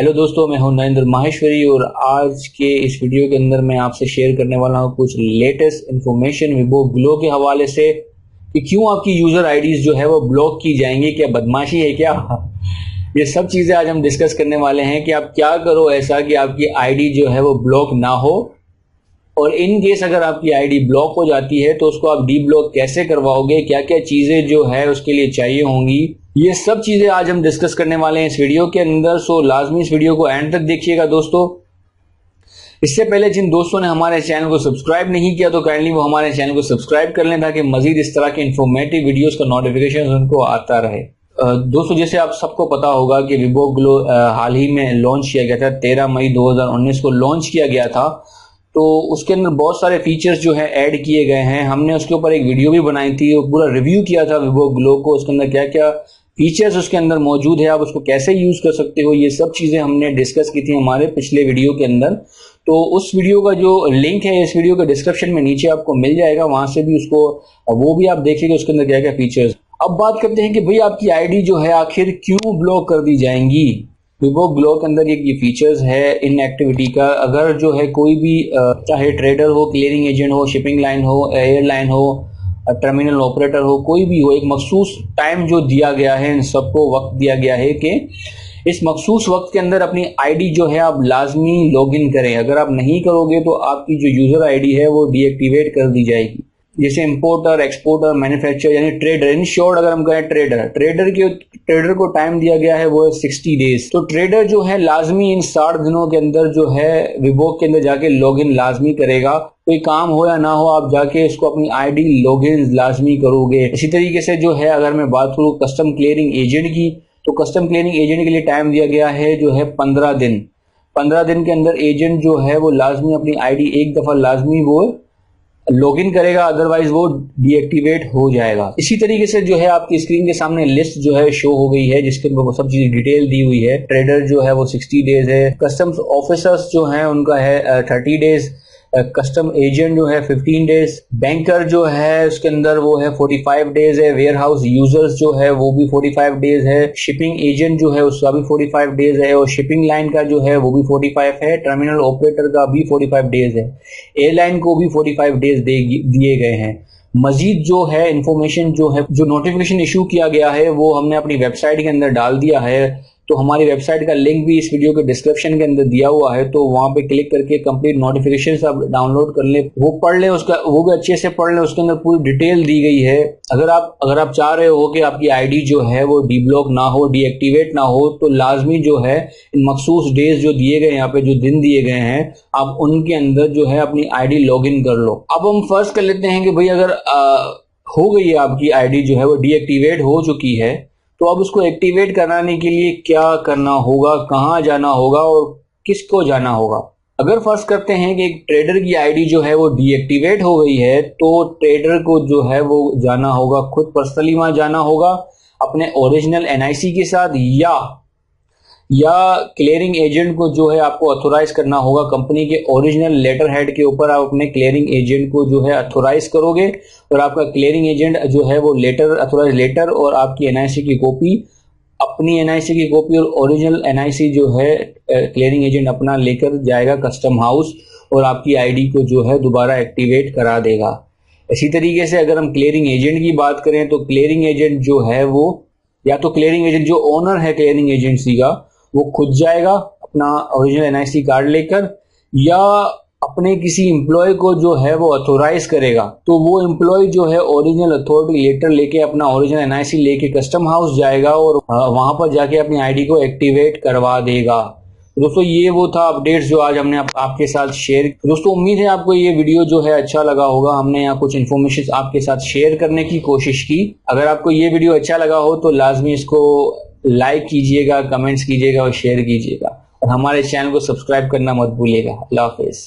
Hello दोस्तों, मैं हूं नरेंद्र माहेश्वरी और आज के इस वीडियो के अंदर मैं आपसे शेयर करने वाला हूं कुछ लेटेस्ट इन्फॉर्मेशन विवो ग्लो के हवाले से कि क्यों आपकी यूजर आईडीज जो है वो ब्लॉक की जाएंगी। क्या बदमाशी है क्या? ये सब चीजें आज हम डिस्कस करने वाले हैं कि आप क्या करो ऐसा कि आपकी आईडी जो है वो ब्लॉक ना हो, और इन केस अगर आपकी आईडी ब्लॉक हो जाती है तो उसको आप डी ब्लॉक कैसे करवाओगे, क्या क्या चीजें जो है उसके लिए चाहिए होंगी, ये सब चीजें आज हम डिस्कस करने वाले हैं इस वीडियो के अंदर। सो लाजमी इस वीडियो को एंड तक देखिएगा दोस्तों। इससे पहले जिन दोस्तों ने हमारे चैनल को सब्सक्राइब नहीं किया तो काइंडली वो हमारे चैनल को सब्सक्राइब कर लें ताकि मजीद इस तरह के इंफॉर्मेटिव वीडियोस का नोटिफिकेशन उनको आता रहे। दोस्तों, जैसे आप सबको पता होगा कि विवो ग्लो हाल ही में लॉन्च किया गया था, 13 मई 2019 को लॉन्च किया गया था। तो उसके अंदर बहुत सारे फीचर्स जो है ऐड किए गए हैं। हमने उसके ऊपर एक वीडियो भी बनाई थी, पूरा रिव्यू किया था विवो ग्लो को, उसके अंदर क्या क्या फीचर्स उसके अंदर मौजूद है, आप उसको कैसे यूज कर सकते हो, ये सब चीजें हमने डिस्कस की थी हमारे पिछले वीडियो के अंदर। तो उस वीडियो का जो लिंक है इस वीडियो के डिस्क्रिप्शन में नीचे आपको मिल जाएगा, वहां से भी उसको वो भी आप देखिएगा उसके अंदर क्या क्या फीचर्स। अब बात करते हैं कि भाई आपकी आईडी जो है आखिर क्यों ब्लॉक कर दी जाएंगी। विवो ग्लो के अंदर ये फीचर्स है इन एक्टिविटी का। अगर जो है कोई भी चाहे ट्रेडर हो, क्लियरिंग एजेंट हो, शिपिंग लाइन हो, एयरलाइन हो, टर्मिनल ऑपरेटर हो, कोई भी हो, एक मखसूस टाइम जो दिया गया है, इन सबको वक्त दिया गया है कि इस मखसूस वक्त के अंदर अपनी आईडी जो है आप लाजमी लॉगिन करें। अगर आप नहीं करोगे तो आपकी जो यूजर आईडी है वो डीएक्टिवेट कर दी जाएगी। जैसे इंपोर्टर, एक्सपोर्टर, मैन्युफैक्चरर यानी ट्रेडर, इन शॉर्ट अगर हम कहें ट्रेडर को टाइम दिया गया है वो है 60 डेज। तो ट्रेडर जो है लाजमी इन 60 दिनों के अंदर जो है विवो के अंदर जाके लॉगिन लाजमी करेगा। कोई काम हो या ना हो, आप जाके इसको अपनी आईडी लॉगिन लाजमी करोगे। इसी तरीके से जो है अगर मैं बात करूँ कस्टम क्लियरिंग एजेंट की, तो कस्टम क्लियरिंग एजेंट के लिए टाइम दिया गया है जो है 15 दिन। 15 दिन के अंदर एजेंट जो है वो लाजमी अपनी आईडी एक दफा लाजमी वो लॉगिन करेगा, अदरवाइज वो डीएक्टिवेट हो जाएगा। इसी तरीके से जो है आपकी स्क्रीन के सामने लिस्ट जो है शो हो गई है जिसके अंदर वो सब चीजें डिटेल दी हुई है। ट्रेडर जो है वो 60 डेज है, कस्टम्स ऑफिसर्स जो है उनका है 30 डेज, कस्टम एजेंट जो है 15 डेज, बैंकर जो है उसके अंदर वो है 45 डेज है, वेयर हाउस यूजर्स जो है वो भी 45 डेज है, शिपिंग एजेंट जो है उसका भी 45 डेज है, और शिपिंग लाइन का जो है वो भी 45 है, टर्मिनल ऑपरेटर का भी 45 डेज है, एयरलाइन को भी 45 डेज दिए गए हैं। मजीद जो है इंफॉर्मेशन जो है, जो नोटिफिकेशन इशू किया गया है वो हमने अपनी वेबसाइट के अंदर डाल दिया है। तो हमारी वेबसाइट का लिंक भी इस वीडियो के डिस्क्रिप्शन के अंदर दिया हुआ है, तो वहां पे क्लिक करके कंप्लीट नोटिफिकेशन आप डाउनलोड कर ले, वो पढ़ ले, उसका वो भी अच्छे से पढ़ ले, उसके अंदर पूरी डिटेल दी गई है। अगर आप चाह रहे हो कि आपकी आईडी जो है वो डी ब्लॉक ना हो, डीएक्टिवेट ना हो, तो लाजमी जो है इन मखसूस डेज जो दिए गए, यहाँ पे जो दिन दिए गए हैं, आप उनके अंदर जो है अपनी आईडी लॉग इन कर लो। अब हम फर्स्ट कर लेते हैं कि भाई अगर हो गई है आपकी आईडी जो है वो डीएक्टिवेट हो चुकी है, तो अब उसको एक्टिवेट कराने के लिए क्या करना होगा, कहाँ जाना होगा और किसको जाना होगा। अगर फर्स्ट करते हैं कि एक ट्रेडर की आईडी जो है वो डीएक्टिवेट हो गई है, तो ट्रेडर को जो है वो जाना होगा, खुद पर्सनली वहां जाना होगा अपने ओरिजिनल एनआईसी के साथ, या क्लियरिंग एजेंट को जो है आपको अथोराइज करना होगा। कंपनी के ओरिजिनल लेटर हेड के ऊपर आप अपने क्लियरिंग एजेंट को जो है अथोराइज करोगे, और आपका क्लियरिंग एजेंट जो है वो अथोराइज लेटर और आपकी एनआईसी की कॉपी, अपनी एनआईसी की कॉपी और ओरिजिनल एनआईसी जो है क्लियरिंग एजेंट अपना लेकर जाएगा कस्टम हाउस, और आपकी आईडी को जो है दोबारा एक्टिवेट करा देगा। इसी तरीके से अगर हम क्लियरिंग एजेंट की बात करें तो क्लियरिंग एजेंट जो है वो, या तो क्लियरिंग एजेंट जो ओनर है क्लियरिंग एजेंसी का, वो खुद जाएगा अपना ओरिजिनल एनआईसी कार्ड लेकर, या अपने किसी एम्प्लॉय को जो है वो अथोराइज करेगा। तो वो एम्प्लॉय जो है ओरिजिनल अथॉरिटी लेटर लेके अपना ओरिजिनल एनआईसी लेके कस्टम हाउस जाएगा और वहां पर जाके अपनी आईडी को एक्टिवेट करवा देगा। दोस्तों, ये वो था अपडेट्स जो आज हमने आपके साथ शेयर। दोस्तों, उम्मीद है आपको ये वीडियो जो है अच्छा लगा होगा। हमने यहाँ कुछ इन्फॉर्मेशन आपके साथ शेयर करने की कोशिश की। अगर आपको ये वीडियो अच्छा लगा हो तो लाजमी इसको लाइक कीजिएगा, कमेंट्स कीजिएगा और शेयर कीजिएगा, और हमारे चैनल को सब्सक्राइब करना मत भूलिएगा। अल्लाह हाफिज।